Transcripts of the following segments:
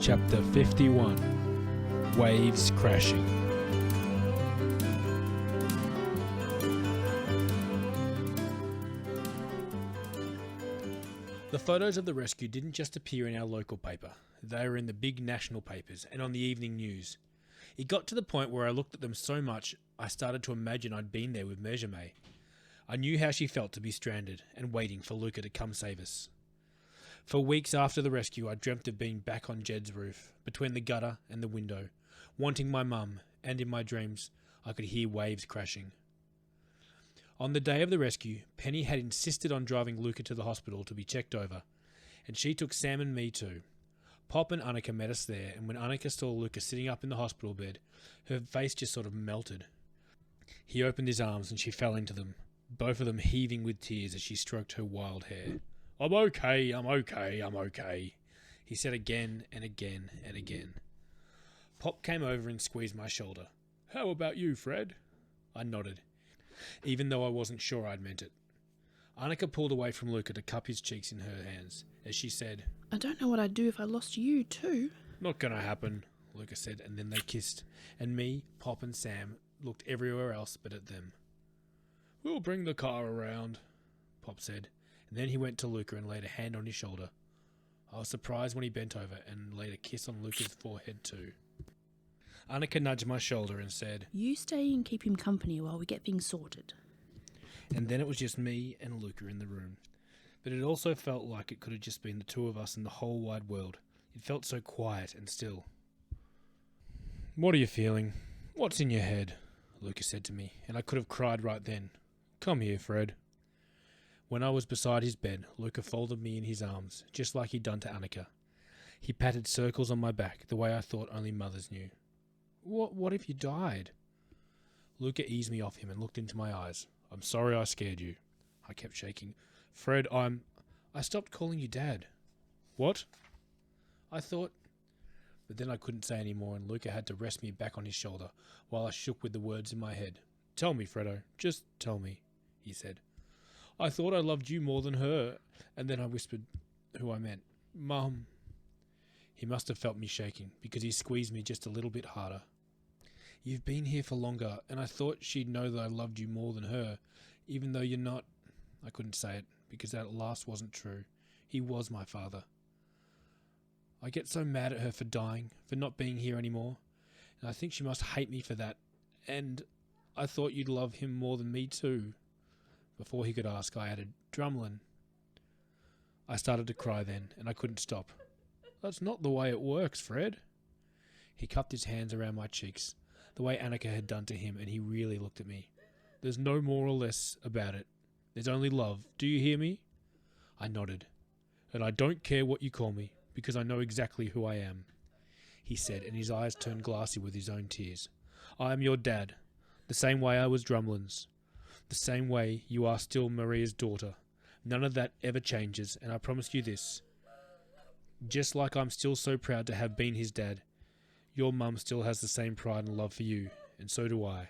Chapter 51. Waves Crashing. The photos of the rescue didn't just appear in our local paper. They were in the big national papers and on the evening news. It got to the point where I looked at them so much I started to imagine I'd been there with Mejame. I knew how she felt to be stranded and waiting for Luca to come save us. For weeks after the rescue, I dreamt of being back on Jed's roof, between the gutter and the window, wanting my mum, and in my dreams, I could hear waves crashing. On the day of the rescue, Penny had insisted on driving Luca to the hospital to be checked over, and she took Sam and me too. Pop and Annika met us there, and when Annika saw Luca sitting up in the hospital bed, her face just sort of melted. He opened his arms and she fell into them, both of them heaving with tears as she stroked her wild hair. I'm okay, I'm okay, I'm okay, he said again and again and again. Pop came over and squeezed my shoulder. How about you, Fred? I nodded, even though I wasn't sure I'd meant it. Annika pulled away from Luca to cup his cheeks in her hands, as she said, I don't know what I'd do if I lost you too. Not gonna happen, Luca said, and then they kissed, and me, Pop and Sam looked everywhere else but at them. We'll bring the car around, Pop said, and then he went to Luca and laid a hand on his shoulder. I was surprised when he bent over and laid a kiss on Luca's forehead too. Annika nudged my shoulder and said, You stay and keep him company while we get things sorted. And then it was just me and Luca in the room. But it also felt like it could have just been the two of us in the whole wide world. It felt so quiet and still. What are you feeling? What's in your head? Luca said to me, and I could have cried right then. Come here, Fred. When I was beside his bed, Luca folded me in his arms, just like he'd done to Annika. He patted circles on my back, the way I thought only mothers knew. What if you died? Luca eased me off him and looked into my eyes. I'm sorry I scared you. I kept shaking. Fred, I stopped calling you Dad. What? I thought... But then I couldn't say any more, and Luca had to rest me back on his shoulder while I shook with the words in my head. Tell me, Fredo. Just tell me, he said. I thought I loved you more than her, and then I whispered who I meant. Mum. He must have felt me shaking, because he squeezed me just a little bit harder. You've been here for longer, and I thought she'd know that I loved you more than her, even though you're not... I couldn't say it, because that last wasn't true. He was my father. I get so mad at her for dying, for not being here anymore, and I think she must hate me for that, and I thought you'd love him more than me too. Before he could ask, I added, Drumlin. I started to cry then, and I couldn't stop. That's not the way it works, Fred. He cupped his hands around my cheeks, the way Annika had done to him, and he really looked at me. There's no more or less about it. There's only love. Do you hear me? I nodded. And I don't care what you call me, because I know exactly who I am, he said, and his eyes turned glassy with his own tears. I am your dad, the same way I was Drumlin's. The same way you are still Maria's daughter. None of that ever changes, and I promise you this. Just like I'm still so proud to have been his dad, your mum still has the same pride and love for you, and so do I.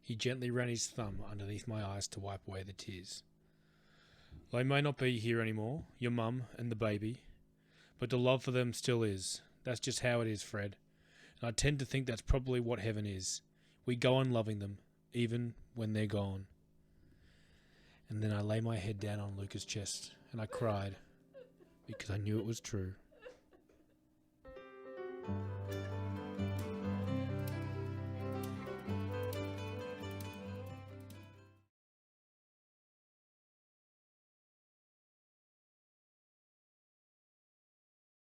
He gently ran his thumb underneath my eyes to wipe away the tears. They may not be here anymore, your mum and the baby, but the love for them still is. That's just how it is, Fred. And I tend to think that's probably what heaven is. We go on loving them, even when they're gone. And then I lay my head down on Luca's chest, and I cried, because I knew it was true.